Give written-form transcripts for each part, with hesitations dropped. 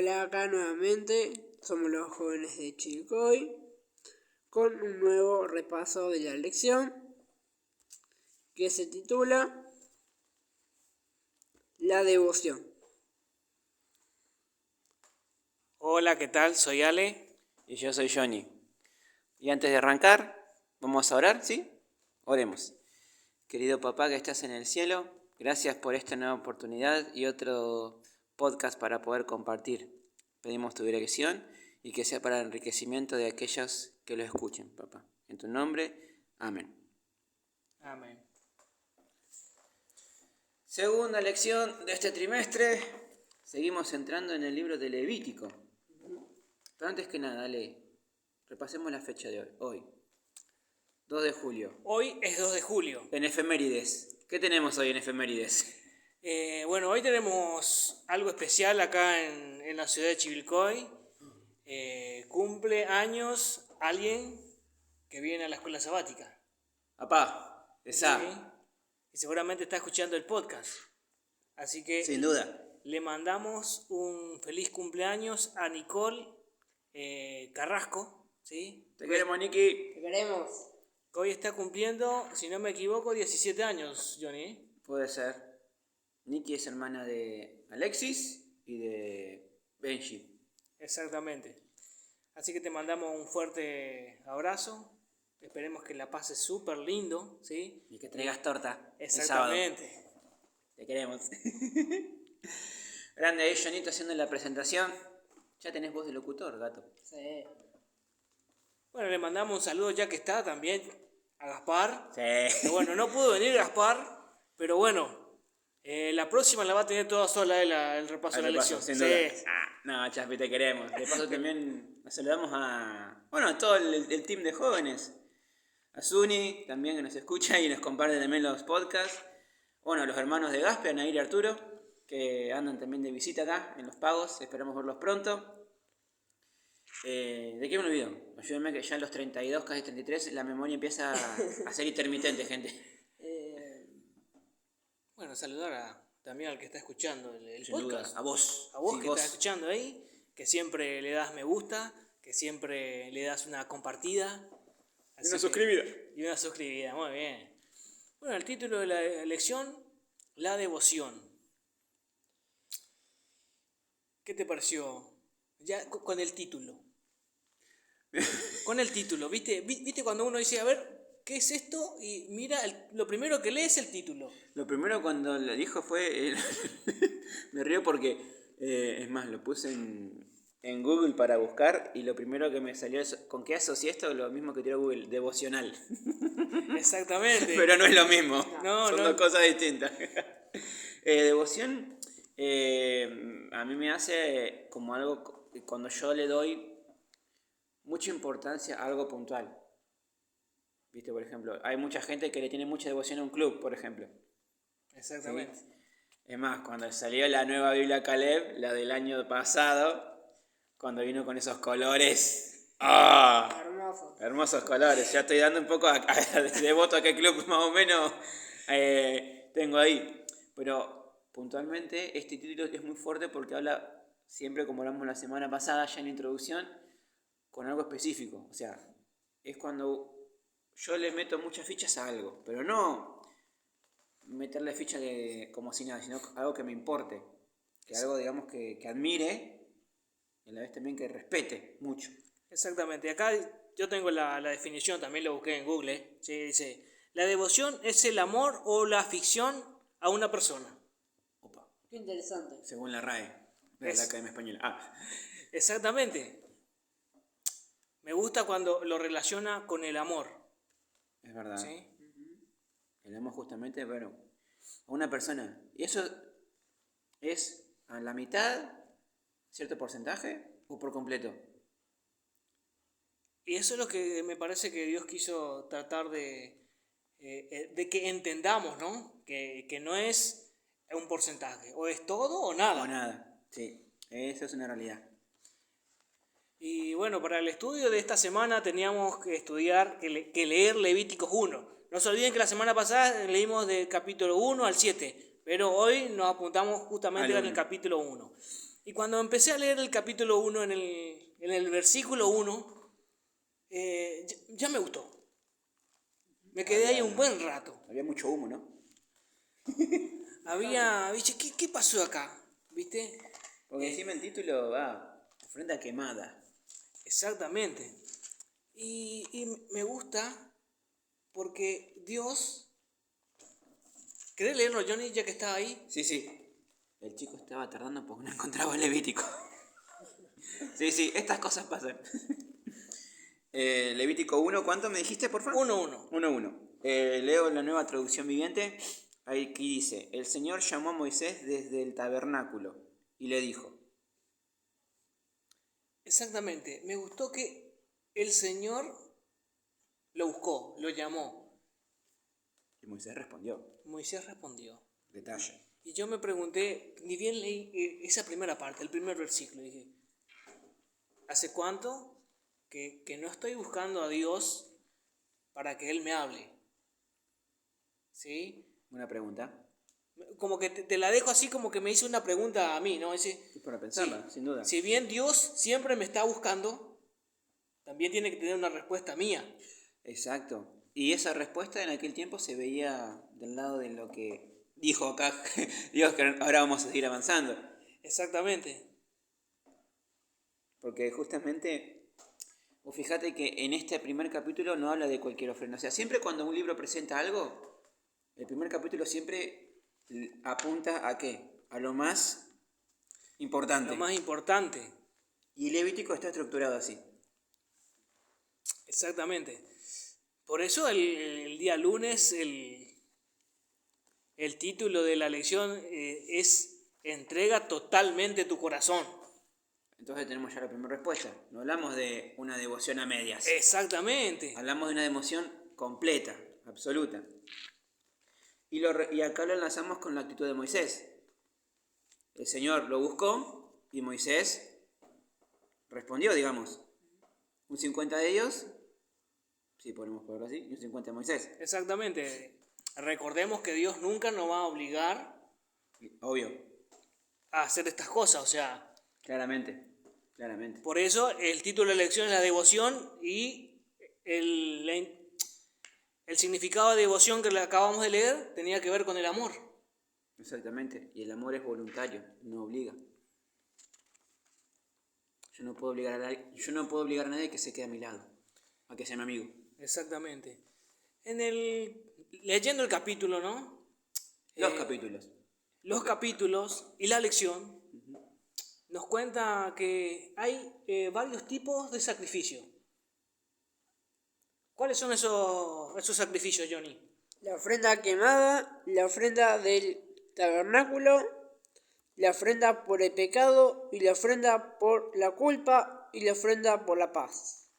Hola, acá nuevamente somos los jóvenes de Chivilcoy con un nuevo repaso de la lección que se titula La devoción. Hola, ¿qué tal? Soy Ale. Y yo soy Johnny. Y antes de arrancar, vamos a orar, ¿sí? Oremos. Querido papá que estás en el cielo, gracias por esta nueva oportunidad y otro podcast para poder compartir. Pedimos tu dirección y que sea para el enriquecimiento de aquellos que lo escuchen, papá. En tu nombre, amén. Amén. Segunda lección de este trimestre. Seguimos entrando en el libro de Levítico. Pero antes que nada, repasemos la fecha de hoy. 2 de julio. Hoy es 2 de julio. En efemérides. ¿Qué tenemos hoy en efemérides? Hoy tenemos algo especial acá en la ciudad de Chivilcoy. Cumple años alguien que viene a la escuela sabática. Papá, esa. ¿Sí? Y seguramente está escuchando el podcast. Así que Sin duda. le mandamos un feliz cumpleaños a Nicole Carrasco, ¿sí? Te queremos, Niki. Te queremos. Que hoy está cumpliendo, si no me equivoco, 17 años, Johnny. Puede ser. Niki es hermana de Alexis y de Benji. Exactamente. Así que te mandamos un fuerte abrazo. Esperemos que la pases súper lindo, ¿sí? Y que traigas torta. Exactamente. El sábado. Te queremos. Grande ahí, Jonito, haciendo la presentación. Ya tenés voz de locutor, gato. Sí. Bueno, le mandamos un saludo ya que está también a Gaspar. Sí. Que bueno, no pudo venir Gaspar, pero bueno, la próxima la va a tener toda sola el repaso de la lección. Sin duda. No, Chaspi, te queremos. De paso también nos saludamos a todo el team de jóvenes. A Zuni, también que nos escucha y nos comparte también los podcasts. Bueno, a los hermanos de Gaspe, a Nair y Arturo, que andan también de visita acá en Los Pagos. Esperamos verlos pronto. ¿De qué me olvido? Ayúdenme que ya en los 32, casi 33, la memoria empieza a ser intermitente, gente. Bueno, saludar también al que está escuchando el Sin duda, podcast. a vos. A vos Sí, que estás escuchando ahí, que siempre le das me gusta, que siempre le das una compartida. Y una suscribida. Y una suscribida, muy bien. Bueno, el título de la lección, la devoción. ¿Qué te pareció? Ya con el título. Con el título, ¿viste cuando uno dice, a ver, ¿qué es esto? Y mira, lo primero que lee es el título. Lo primero cuando lo dijo fue... me río porque, es más, lo puse en Google para buscar y lo primero que me salió es, ¿con qué asocié esto? Lo mismo que tiró Google, devocional. Exactamente. Pero no es lo mismo, No, son dos cosas distintas. Devoción a mí me hace como algo, cuando yo le doy mucha importancia a algo puntual. ¿Viste? Por ejemplo, hay mucha gente que le tiene mucha devoción a un club, por ejemplo. Exactamente. ¿Sí? Es más, cuando salió la nueva Biblia Caleb, la del año pasado, cuando vino con esos colores... ¡Ah! Hermoso. Hermosos colores. Ya estoy dando un poco de voto a qué club más o menos tengo ahí. Pero puntualmente este título es muy fuerte porque habla, siempre como hablamos la semana pasada ya en la introducción, con algo específico. O sea, es cuando yo le meto muchas fichas a algo, pero no meterle fichas como si nada, sino algo que me importe. Que algo, digamos, que admire y a la vez también que respete mucho. Exactamente. Acá yo tengo la definición, también lo busqué en Google. ¿Sí? Dice, la devoción es el amor o la afición a una persona. Opa. Qué interesante. Según la RAE, de la Academia Española. Exactamente. Me gusta cuando lo relaciona con el amor. Es verdad. ¿Sí? El amor justamente, bueno, a una persona. Y eso es a la mitad, cierto porcentaje, o por completo. Y eso es lo que me parece que Dios quiso tratar de que entendamos, ¿no? Que no es un porcentaje. O es todo o nada. O nada, sí. Eso es una realidad. Y bueno, para el estudio de esta semana teníamos que estudiar, que leer Levíticos 1. No se olviden que la semana pasada leímos del capítulo 1 al 7, pero hoy nos apuntamos justamente en el capítulo 1. Y cuando empecé a leer el capítulo 1 en el versículo 1, ya me gustó. Me quedé ahí un buen rato. Había mucho humo, ¿no? ¿Viste? ¿Qué pasó acá? ¿Viste? Porque encima el título va, ofrenda quemada. Exactamente. Y me gusta porque Dios... ¿Querés leerlo, Johnny, ya que está ahí? Sí. El chico estaba tardando porque no encontraba el Levítico. Sí, estas cosas pasan. Levítico 1, ¿cuánto me dijiste, por favor? 1:1. 1:1. Leo la nueva traducción viviente. Aquí dice: el Señor llamó a Moisés desde el tabernáculo y le dijo. Exactamente. Me gustó que el Señor lo buscó, lo llamó. Y Moisés respondió. Moisés respondió. Detalle. Y yo me pregunté, ni bien leí esa primera parte, el primer versículo, dije, ¿hace cuánto que no estoy buscando a Dios para que Él me hable? ¿Sí? Una pregunta. Como que te la dejo así como que me hizo una pregunta a mí, ¿no? Es para pensarla, sin duda. Si bien Dios siempre me está buscando, también tiene que tener una respuesta mía. Exacto. Y esa respuesta en aquel tiempo se veía del lado de lo que dijo acá Dios, que ahora vamos a seguir avanzando. Exactamente. Porque justamente, vos fíjate que en este primer capítulo no habla de cualquier ofrenda. O sea, siempre cuando un libro presenta algo, el primer capítulo siempre apunta a ¿qué? A lo más importante. Lo más importante. Y Levítico está estructurado así. Exactamente. Por eso el día lunes el título de la lección es Entrega totalmente tu corazón. Entonces tenemos ya la primera respuesta. No hablamos de una devoción a medias. Exactamente. Hablamos de una devoción completa, absoluta. Y acá lo enlazamos con la actitud de Moisés. El Señor lo buscó y Moisés respondió, digamos. Un 50 de ellos, sí podemos ponerlo así, y un 50 de Moisés. Exactamente. Recordemos que Dios nunca nos va a obligar Obvio, a hacer estas cosas. O sea, claramente. por eso el título de la lección es la devoción y el significado de devoción que le acabamos de leer tenía que ver con el amor. Exactamente. Y el amor es voluntario, no obliga. Yo no puedo obligar a nadie que se quede a mi lado, a que sea mi amigo. Exactamente. Leyendo el capítulo, ¿no? Los capítulos. Los capítulos y la lección nos cuenta que hay varios tipos de sacrificio. ¿Cuáles son esos sacrificios, Johnny? La ofrenda quemada, la ofrenda del tabernáculo, la ofrenda por el pecado y la ofrenda por la culpa y la ofrenda por la paz.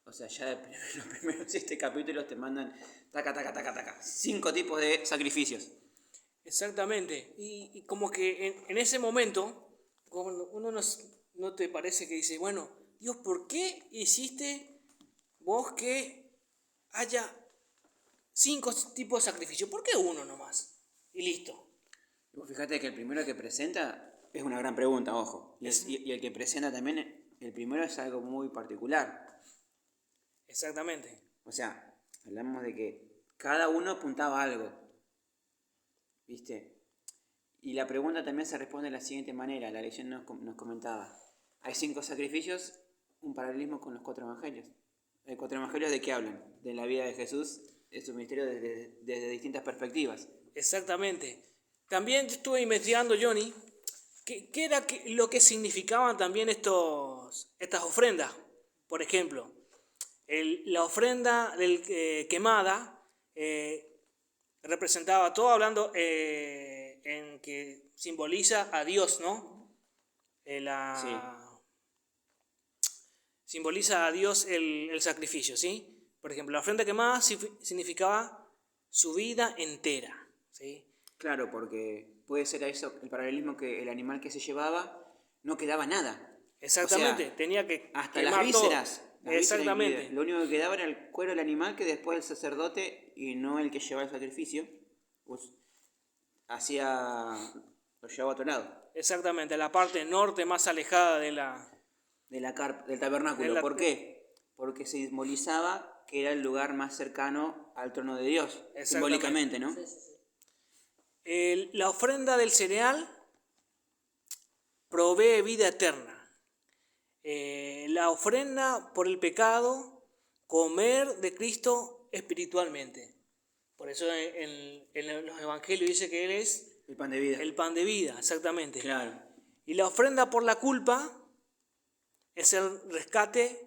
O sea, ya de los primeros 7 capítulos te mandan taca. 5 tipos de sacrificios. Exactamente. Y como que en ese momento, cuando uno no te parece que dice, bueno, Dios, ¿por qué hiciste vos que haya 5 tipos de sacrificio? ¿Por qué uno nomás? Y listo. Y vos fíjate que el primero que presenta es una gran pregunta, ojo. Y el que presenta también, el primero es algo muy particular. Exactamente. O sea, hablamos de que cada uno apuntaba a algo. ¿Viste? Y la pregunta también se responde de la siguiente manera. La lección nos comentaba. Hay 5 sacrificios, un paralelismo con los 4 evangelios. ¿Hay 4 evangelios de qué hablan? De la vida de Jesús, de su ministerio desde distintas perspectivas. Exactamente. También estuve investigando, Johnny, qué era lo que significaban también estas ofrendas. Por ejemplo, la ofrenda quemada representaba todo hablando en que simboliza a Dios, ¿no? Simboliza a Dios el sacrificio, ¿sí? Por ejemplo, la ofrenda quemada significaba su vida entera, ¿sí? Claro, porque puede ser eso el paralelismo que el animal que se llevaba no quedaba nada. Exactamente, O sea, tenía que hasta quemar las vísceras. todo. Exactamente. Lo único que quedaba era el cuero del animal que después el sacerdote y no el que llevaba el sacrificio pues, hacía lo llevaba a otro lado. Exactamente, la parte norte más alejada de Del tabernáculo. De la- ¿Por qué? Porque se simbolizaba que era el lugar más cercano al trono de Dios. Exactamente. Simbólicamente, ¿no? La ofrenda del cereal provee vida eterna. La ofrenda por el pecado, comer de Cristo espiritualmente. Por eso en los evangelios dice que Él es El pan de vida. el pan de vida, exactamente. Claro. Y la ofrenda por la culpa es el rescate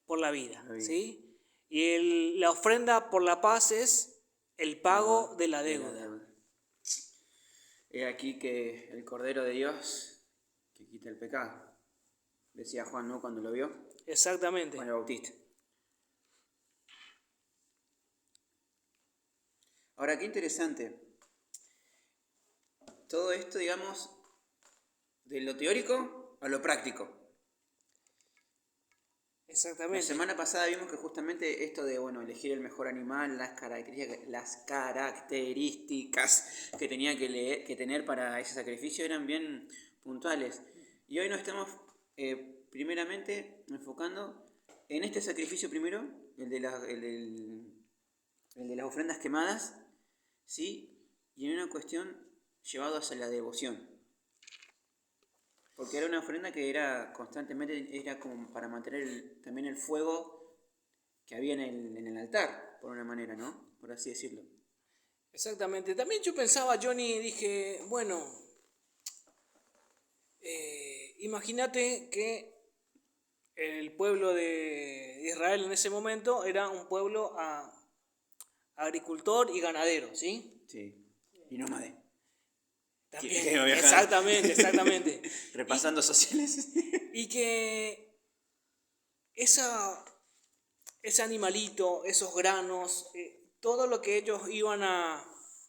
por la vida, La vida. ¿sí? Y la ofrenda por la paz es el pago de la deuda. He aquí que el Cordero de Dios que quita el pecado. Decía Juan, ¿no? Cuando lo vio. Exactamente. Juan el Bautista. Ahora, qué interesante. Todo esto, digamos, de lo teórico a lo práctico. La Exactamente. semana pasada vimos que justamente esto de, bueno, elegir el mejor animal, las características que tenía que tener para ese sacrificio eran bien puntuales. Y hoy nos estamos primeramente enfocando en este sacrificio primero, el de las ofrendas quemadas, ¿sí? Y en una cuestión llevado hacia la devoción. Porque era una ofrenda que era constantemente, era como para mantener también el fuego que había en el altar, por una manera, ¿no? Por así decirlo. Exactamente. También yo pensaba, Johnny, dije, bueno, imagínate que el pueblo de Israel en ese momento era un pueblo agricultor y ganadero, ¿sí? Sí. Y nómade. También, Que iba viajando. exactamente. Repasando sociales. Y que ese animalito, esos granos, todo lo que ellos iban a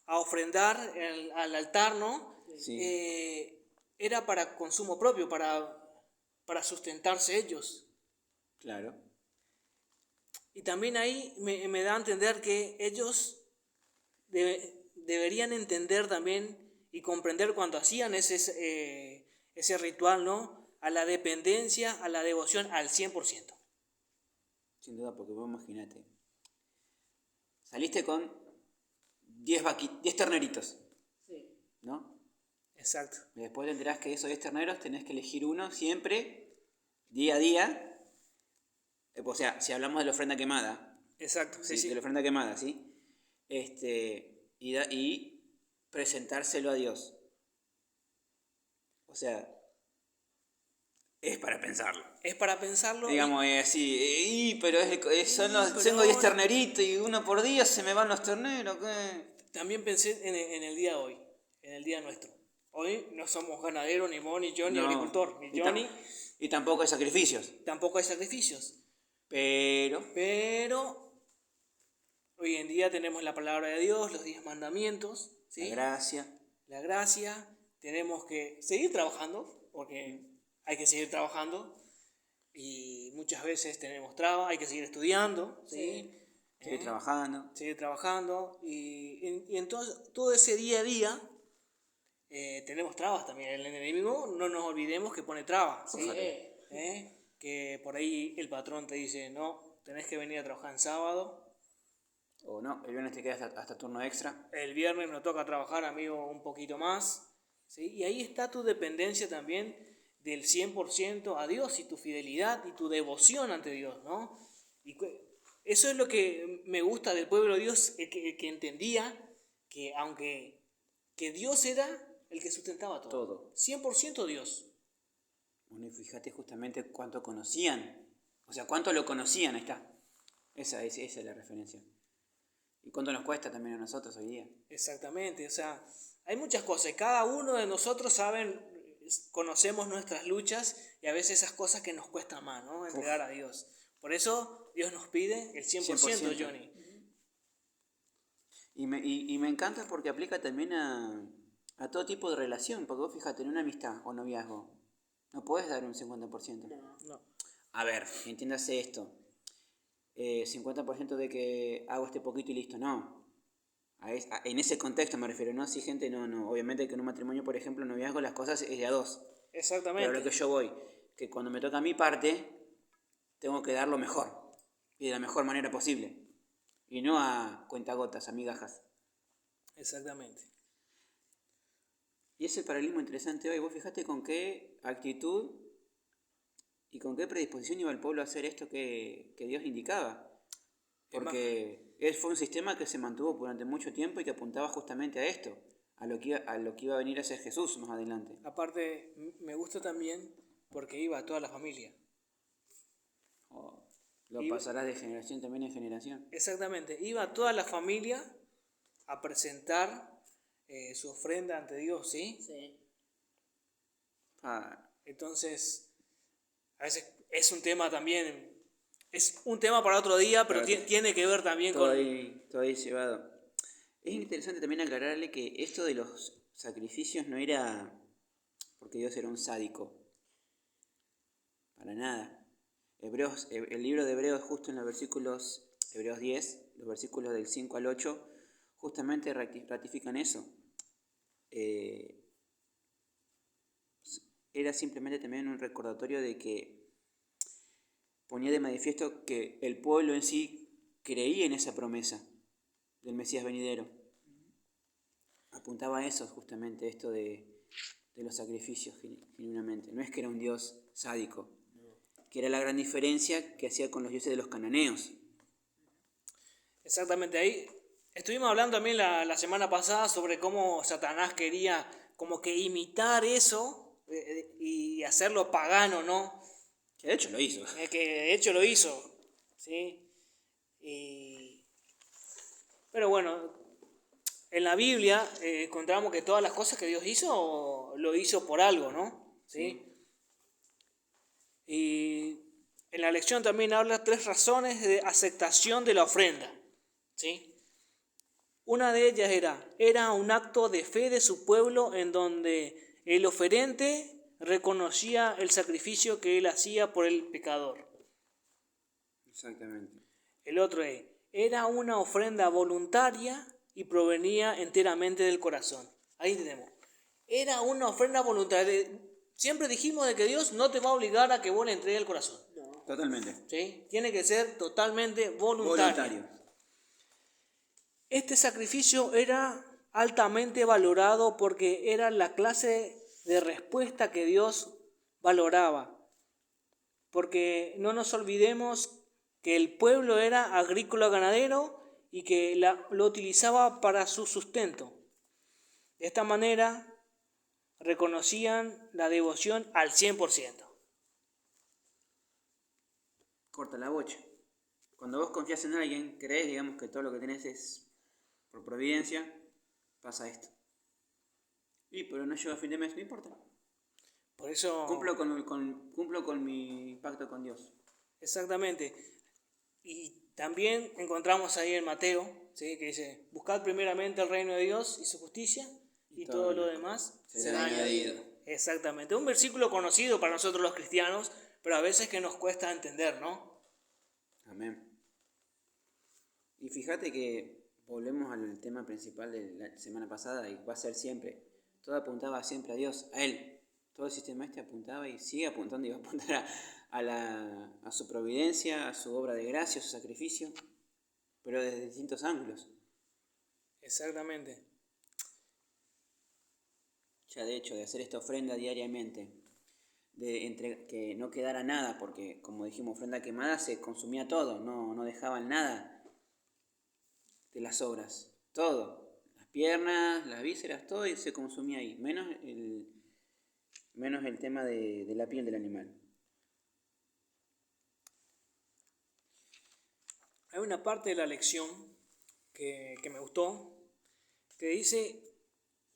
ofrendar al altar, ¿no? Sí. Era para consumo propio, para sustentarse ellos. Claro. Y también ahí me da a entender que ellos deberían entender también y comprender cuando hacían ese ritual, ¿no? A la dependencia, a la devoción al 100%. Sin duda, porque vos imaginate. Saliste con 10 terneritos. Sí. ¿No? Exacto. Y después te enterás que esos 10 terneros tenés que elegir uno siempre, día a día. O sea, si hablamos de la ofrenda quemada. Exacto, sí, sí. De la ofrenda quemada, ¿sí? Y presentárselo a Dios. O sea, es para pensarlo. Es para pensarlo. Digamos, así, pero pero tengo 10 ahora- terneritos y uno por día se me van los terneros, ¿qué? También pensé en el día de hoy, en el día nuestro. Hoy no somos ganaderos, ni vos, ni yo, ni No. agricultor, ni Johnny. Y tampoco hay sacrificios. Tampoco hay sacrificios. Pero, Pero hoy en día tenemos la palabra de Dios, los 10 mandamientos, ¿sí? la gracia. La gracia. Tenemos que seguir trabajando, porque hay que seguir trabajando. Y muchas veces tenemos trabas, hay que seguir estudiando, ¿sí? Seguir trabajando. Seguir trabajando. Y entonces todo ese día a día tenemos trabas también. El enemigo, no nos olvidemos que pone trabas, ¿sí? Que por ahí el patrón te dice, no, tenés que venir a trabajar en sábado. O no, el viernes te queda hasta turno extra. El viernes nos toca trabajar, amigo, un poquito más, ¿sí? Y ahí está tu dependencia también del 100% a Dios y tu fidelidad y tu devoción ante Dios, ¿no? Y eso es lo que me gusta del pueblo de Dios, que entendía que aunque que Dios era el que sustentaba todo. 100% Dios. Bueno, y fíjate justamente cuánto conocían. O sea, cuánto lo conocían, ahí está. Esa es la referencia. Y cuánto nos cuesta también a nosotros hoy día. Exactamente, o sea, hay muchas cosas. Cada uno de nosotros conocemos nuestras luchas y a veces esas cosas que nos cuesta más, ¿no? Entregar a Dios. Por eso Dios nos pide el 100%, Johnny. Y me encanta porque aplica también a todo tipo de relación. Porque vos fíjate, en una amistad o noviazgo, no podés dar un 50%. No. A ver, entiéndase esto. 50% de que hago este poquito y listo, no. En ese contexto me refiero, ¿no? Si gente, no, obviamente que en un matrimonio, por ejemplo, noviazgo, las cosas es de a dos. Exactamente. Pero a lo que yo voy, que cuando me toca mi parte, tengo que dar lo mejor, y de la mejor manera posible. Y no a cuentagotas, a migajas. Exactamente. Y ese paralelismo interesante hoy, vos fijate con qué actitud y con qué predisposición iba el pueblo a hacer esto que Dios indicaba. Porque fue un sistema que se mantuvo durante mucho tiempo y que apuntaba justamente a esto, a lo que iba a venir a ser Jesús más adelante. Aparte, me gusta también porque iba a toda la familia. Lo pasarás de generación también en generación. Exactamente, iba toda la familia a presentar su ofrenda ante Dios, ¿sí? Sí. Entonces, a veces es un tema también, es un tema para otro día, pero Claro, tiene que ver también todo con... ahí llevado. Es interesante también aclararle que esto de los sacrificios no era porque Dios era un sádico. Para nada. El libro de Hebreos, justo en los versículos, Hebreos 10, los versículos del 5 al 8, justamente ratifican eso. Era simplemente también un recordatorio de que ponía de manifiesto que el pueblo en sí creía en esa promesa del Mesías venidero. Apuntaba a eso justamente, esto de los sacrificios genuinamente. No es que era un Dios sádico, que era la gran diferencia que hacía con los dioses de los cananeos. Exactamente, ahí estuvimos hablando también la semana pasada sobre cómo Satanás quería como que imitar eso y hacerlo pagano, ¿no? Que de hecho lo hizo. Que de hecho lo hizo, ¿sí? Pero bueno, en la Biblia encontramos que todas las cosas que Dios hizo, lo hizo por algo, ¿no? ¿Sí? Y en la lección también habla 3 razones de aceptación de la ofrenda, ¿sí? Una de ellas era un acto de fe de su pueblo en donde el oferente reconocía el sacrificio que él hacía por el pecador. Exactamente. El otro era una ofrenda voluntaria y provenía enteramente del corazón. Ahí tenemos. Era una ofrenda voluntaria. Siempre dijimos de que Dios no te va a obligar a que vos le entregues el corazón. No. Totalmente. ¿Sí? Tiene que ser totalmente voluntario. Este sacrificio era altamente valorado porque era la clase de respuesta que Dios valoraba. Porque no nos olvidemos que el pueblo era agrícola ganadero y que lo utilizaba para su sustento. De esta manera reconocían la devoción al 100%. Corta la bocha. Cuando vos confías en alguien, crees, digamos, que todo lo que tenés es por providencia, pasa esto. Pero no llego a fin de mes, no importa. Por eso... Cumplo con mi pacto con Dios. Exactamente. Y también encontramos ahí en Mateo, ¿sí? Que dice, buscad primeramente el reino de Dios y su justicia y todo lo demás será añadido. Exactamente. Un versículo conocido para nosotros los cristianos, pero a veces que nos cuesta entender, ¿no? Amén. Y fíjate que volvemos al tema principal de la semana pasada y va a ser siempre. Todo apuntaba siempre a Dios, a Él. Todo el sistema apuntaba y sigue apuntando y va a apuntar a su providencia, a su obra de gracia, a su sacrificio, pero desde distintos ángulos. Exactamente. Ya de hecho, de hacer esta ofrenda diariamente, que no quedara nada, porque como dijimos, ofrenda quemada se consumía todo, no dejaban nada de las obras, todo, las piernas, las vísceras, todo se consumía ahí, menos el tema de la piel del animal. Hay una parte de la lección que me gustó, que dice,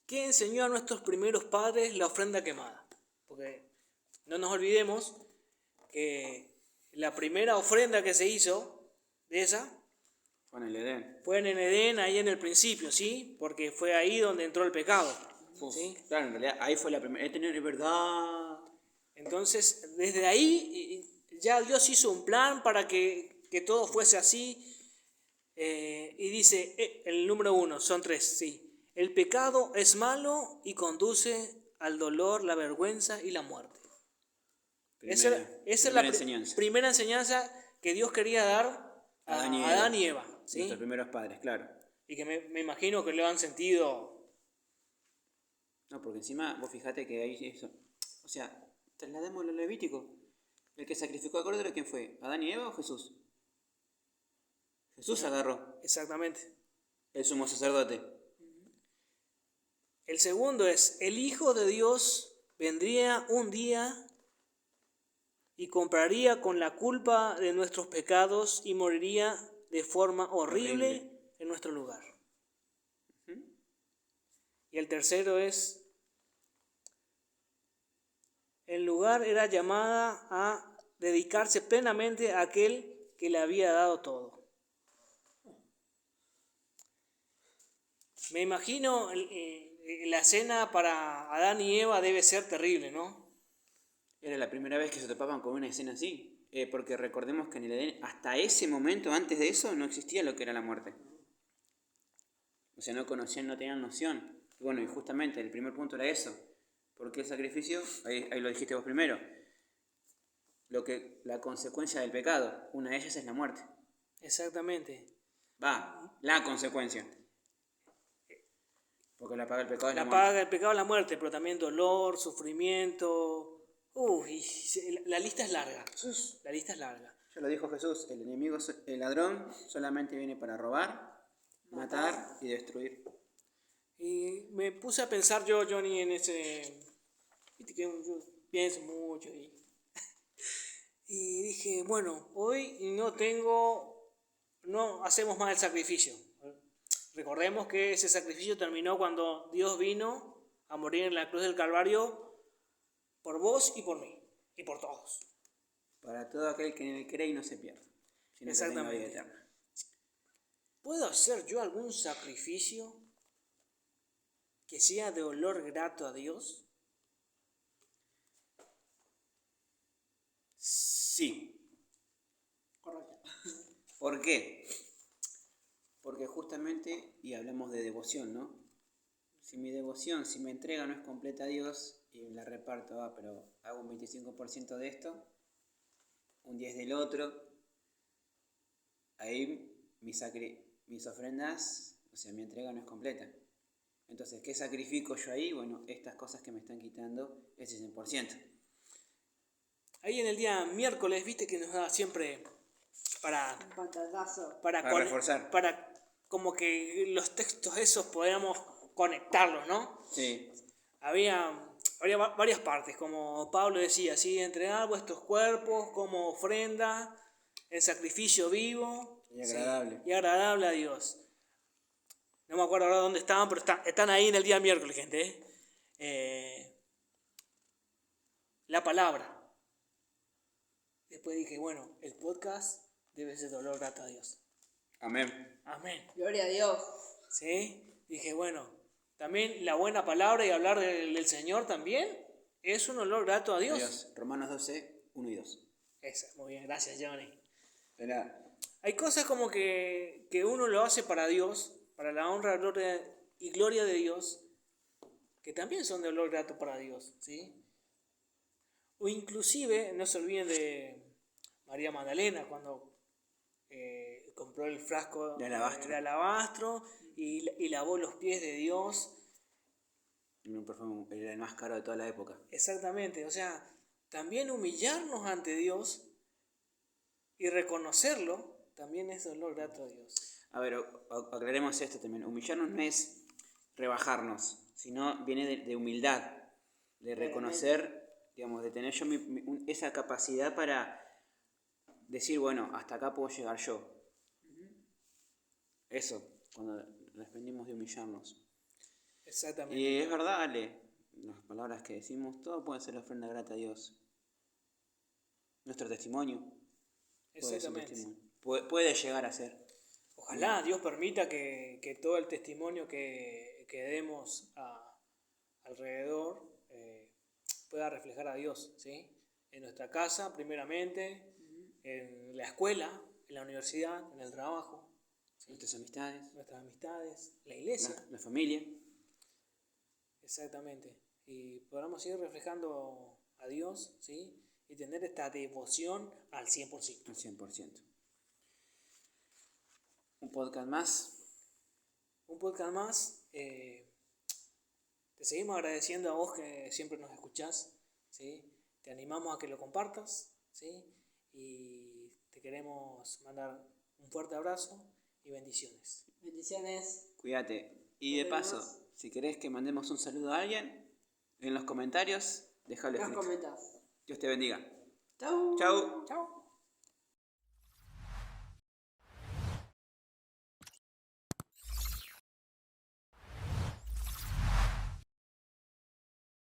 ¿qué enseñó a nuestros primeros padres la ofrenda quemada? Porque no nos olvidemos que la primera ofrenda que se hizo de esa Fue en el Edén. fue en el Edén, ahí en el principio, ¿sí? Porque fue ahí donde entró el pecado, ¿sí? Claro, en realidad ahí fue la primera. Es verdad. Entonces, desde ahí ya Dios hizo un plan para que todo fuese así. Y dice, el número 1, son 3, sí. El pecado es malo y conduce al dolor, la vergüenza y la muerte. Esa es la primera enseñanza. primera enseñanza que Dios quería dar a Adán y Eva. ¿Sí? Nuestros primeros padres, claro. Y que me imagino que lo han sentido. No, porque encima vos fijate que ahí eso. O sea, traslademos lo levítico. El que sacrificó al cordero, ¿quién fue? ¿Adán y Eva o Jesús? Jesús agarró, Exactamente. el sumo sacerdote. El segundo es, el Hijo de Dios vendría un día y compraría con la culpa de nuestros pecados y moriría de forma horrible en nuestro lugar. Y el tercero es, el lugar era llamada a dedicarse plenamente a aquel que le había dado todo. Me imagino la cena para Adán y Eva debe ser terrible, ¿no? Era la primera vez que se topaban con una escena así. Porque recordemos que en el Edén, hasta ese momento, antes de eso, no existía lo que era la muerte. O sea, no conocían, no tenían noción. Y bueno, y justamente el primer punto era eso. ¿Por qué el sacrificio? Ahí lo dijiste vos primero. La consecuencia del pecado, una de ellas es la muerte. Exactamente. La consecuencia. Porque la paga del pecado es la La muerte. paga del pecado es la muerte, pero también dolor, sufrimiento. La lista es larga. La lista es larga. Ya lo dijo Jesús, el enemigo, el ladrón, solamente viene para robar, matar y destruir. Y me puse a pensar yo, Johnny, en ese... Viste que yo pienso mucho y dije, bueno, hoy no hacemos más el sacrificio. Recordemos que ese sacrificio terminó cuando Dios vino a morir en la cruz del Calvario por vos y por mí, y por todos. Para todo aquel que en él cree y no se pierda, sino que tenga vida eterna. ¿Puedo hacer yo algún sacrificio que sea de olor grato a Dios? Sí. Correcto. ¿Por qué? Porque justamente, y hablamos de devoción, ¿no? Si mi devoción, si mi entrega no es completa a Dios y la reparto, pero hago un 25% de esto, un 10% del otro, ahí mis ofrendas, o sea, mi entrega no es completa. Entonces, ¿qué sacrifico yo ahí? Bueno, estas cosas que me están quitando ese 100%. Ahí en el día miércoles, viste que nos da siempre para Para reforzar. para como que los textos esos podamos conectarlos, ¿no? Sí. Había varias partes, como Pablo decía, ¿sí? Entregad vuestros cuerpos como ofrenda, en sacrificio vivo Y agradable. ¿sí? Y agradable a Dios. No me acuerdo ahora dónde estaban, pero están ahí en el día miércoles, gente. La palabra. Después dije, bueno, el podcast debe ser dolor grato a Dios. Amén. Amén. Gloria a Dios. ¿Sí? Dije, bueno, también la buena palabra y hablar del Señor también es un olor grato a Dios. Romanos 12, 1 y 2. Esa, muy bien, gracias Johnny. De nada. Hay cosas como que uno lo hace para Dios, para la honra y gloria de Dios, que también son de olor grato para Dios, ¿sí? O inclusive, no se olviden de María Magdalena, cuando compró el frasco de alabastro y lavó los pies de Dios. Un perfume era el más caro de toda la época. Exactamente, o sea, también humillarnos ante Dios y reconocerlo también es dolor grato a Dios. A ver, aclaremos esto también. Humillarnos no es rebajarnos, sino viene de humildad, de reconocer, digamos, de tener yo esa capacidad para decir, bueno, hasta acá puedo llegar yo. Eso, cuando dependimos de humillarnos. Exactamente. Y es verdad, Ale, las palabras que decimos, todo puede ser ofrenda grata a Dios. Nuestro testimonio puede ser testimonio. Puede llegar a ser. Ojalá Dios permita que todo el testimonio que demos alrededor pueda reflejar a Dios, ¿sí? En nuestra casa, primeramente, en la escuela, en la universidad, en el trabajo, ¿sí? Nuestras amistades, nuestras amistades, la iglesia, la familia. exactamente. Y podamos ir reflejando a Dios, ¿sí? Y tener esta devoción al 100%. Al 100%. Un podcast más. Un podcast más. Te seguimos agradeciendo a vos que siempre nos escuchás, ¿sí? Te animamos a que lo compartas, ¿sí? Y te queremos mandar un fuerte abrazo y bendiciones. Bendiciones. Cuídate. Y Nos de paso, vemos. si querés que mandemos un saludo a alguien, en los comentarios, déjalo Nos escrito. comentas. Dios te bendiga. Chau. Chau. Chao.